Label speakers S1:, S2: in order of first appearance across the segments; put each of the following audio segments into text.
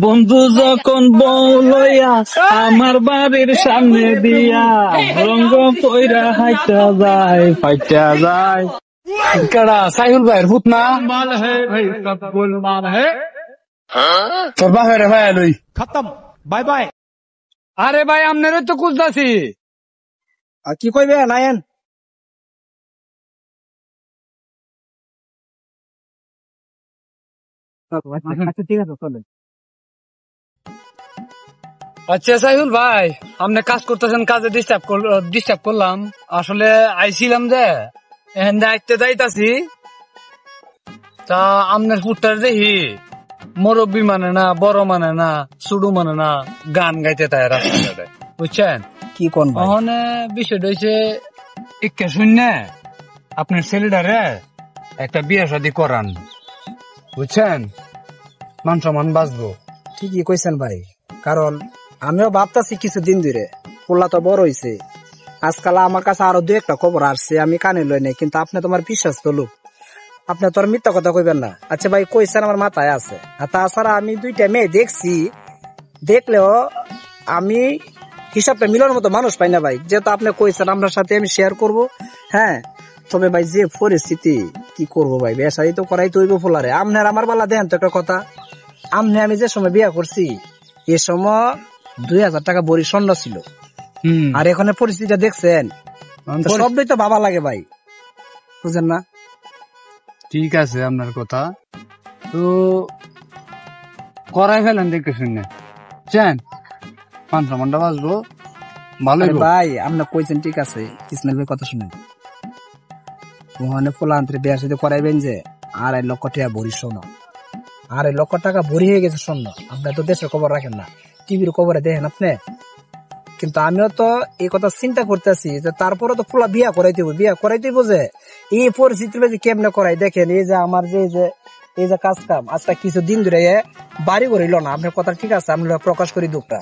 S1: বন্ধু যখন বউ লইয়া আমার বাড়ির সামনে দিয়া রঙ্গ পয়রা হাইটা যায় ফাইটা যায়।
S2: কেডা সাইফুল ভাইয়ের ভূত না?
S1: মাল হে ভাই সব গোলমাল হে।
S2: তোর বাপের ভাই লই
S3: খতম, বাই বাই।
S2: আরে ভাই আপনারও তো খুঁজতাছি।
S3: কি কইবে নায়েন? আচ্ছা ঠিক আছে চলেন।
S2: আচ্ছা সাইফুল ভাই, আপনি কাজ করতেছেন, কাজে ডিস্টার্ব করলাম। আসলে আইছিলাম যে এখান আইতে যাইতাছি, তা আপনার ফুটটার দেখি মুরব্বী মানে না, বড় মানে না, ছোট মানে না, গান গাইতে তাই রাস্তাঘাটে, বুঝছেন?
S3: কি কোন ভাই?
S2: ওখানে বিষয়টা হচ্ছে ইকে শূন্য আপনার ছেলেটারে একটা বিয়ে শাদী করান, বুঝছেন? মান সম্মান বাঁচবো।
S3: ঠিকই কইছেন ভাই, কারণ আমিও ভাবতাছি কিছুদিন ধরে পোলা তো বড় হইছে। আজকাল আমার কাছে আরো দু একটা খবর আসছে, আমি কানে লই নাই, কিন্তু আপনি তোমার বিশ্বাস তো লোক, আপনি তো আর মিথ্যা কথা কইবেন না। আচ্ছা ভাই কইছেন, আমার মাথায় আছে। আর তাছাড়া আমি দুইটা মেয়ে দেখছি, দেখলেও আমি হিসাবটা মিলানোর মতো মানুষ পাই না ভাই। যেহেতু আপনি কইছেন আপনার সাথে আমি শেয়ার করব, হ্যাঁ। তবে ভাই যে পরিস্থিতি, কি করবো ভাই, বেসারি তো করাই তৈব ফোলারে। আপনার আমার বেলা দেন তো একটা কথা, আমি যে সময় বিয়া করছি এ সময় 2000 টাকা বড়ি স্বর্ণ ছিল, আর এখানে পরিস্থিতিটা দেখছেন, সবটাই তো বাবা লাগে ভাই, বুঝেন না?
S2: ঠিক আছে আপনার কথা, তো করাই ফেলেন দেখতে শুনে, বুঝছেন? মান সম্মানটা বাঁচবো, ভালো
S3: ভাই আপনি কইছেন ঠিক আছে, ইসমাইল ভাই কথা শুনেন। ওখানে পোলান্তরে বিয়ার সাথে করাইবেন যে 2.5 লক্ষ টাকা ভরি স্বর্ণ, 2.5 লক্ষ টাকা ভরি হয়ে গেছে স্বর্ণ। আপনি তো দেশের খবর রাখেন না, টিভির খবরে দেখেন আপনি। কিন্তু আমিও তো এই কথা চিন্তা করতেছি যে তারপরে তো পোলা বিয়া করাইতেইব যে এই পরিস্থিতির মধ্যে কেমনে করাই। দেখেন এই যে আমার এই যে কাজ কাম আজকে কিছু দিন ধরে বাড়ি করিল না। আপনার কথা ঠিক আছে, আমি প্রকাশ করি দুঃখটা।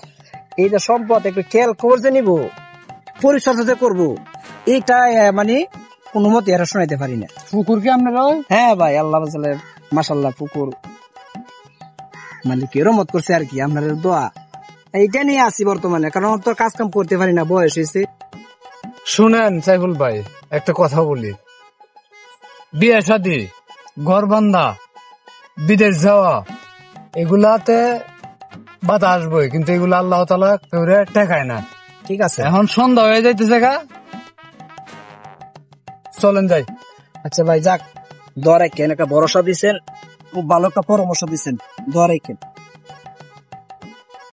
S3: এই যে সম্পদ একটু খেয়াল করছে নিব, পরিচর্যা করবো, এইটা মানে কোনো মতে এরা শোনাইতে পারি না।
S2: পুকুর কি আপনার?
S3: হ্যাঁ ভাই, আল্লাহ মাশাল্লাহ পুকুর মানে কি রহমত করছে আর কি, আপনার দোয়া এইটা নিয়ে আসি বর্তমানে, কারণ তো কাজ কাম করতে পারি না, বয়স হয়েছে।
S2: শুনেন সাইফুল ভাই, একটা কথা বলি, বিয়ে শাদী, ঘর বান্ধা, বিদেশ যাওয়া, এগুলাতে বাধা আসবে, কিন্তু এগুলো আল্লাহ তাআলা কেউ ঠেকায় না।
S3: ঠিক আছে,
S2: এখন সন্ধ্যা হয়ে যাইতেছে গা, চলেন যাই।
S3: আচ্ছা ভাই যাক, দোয়া রাখেন, একটা ভরসা দিচ্ছেন, খুব ভালো একটা পরামর্শ দিচ্ছেন, দোয়া রাখেন।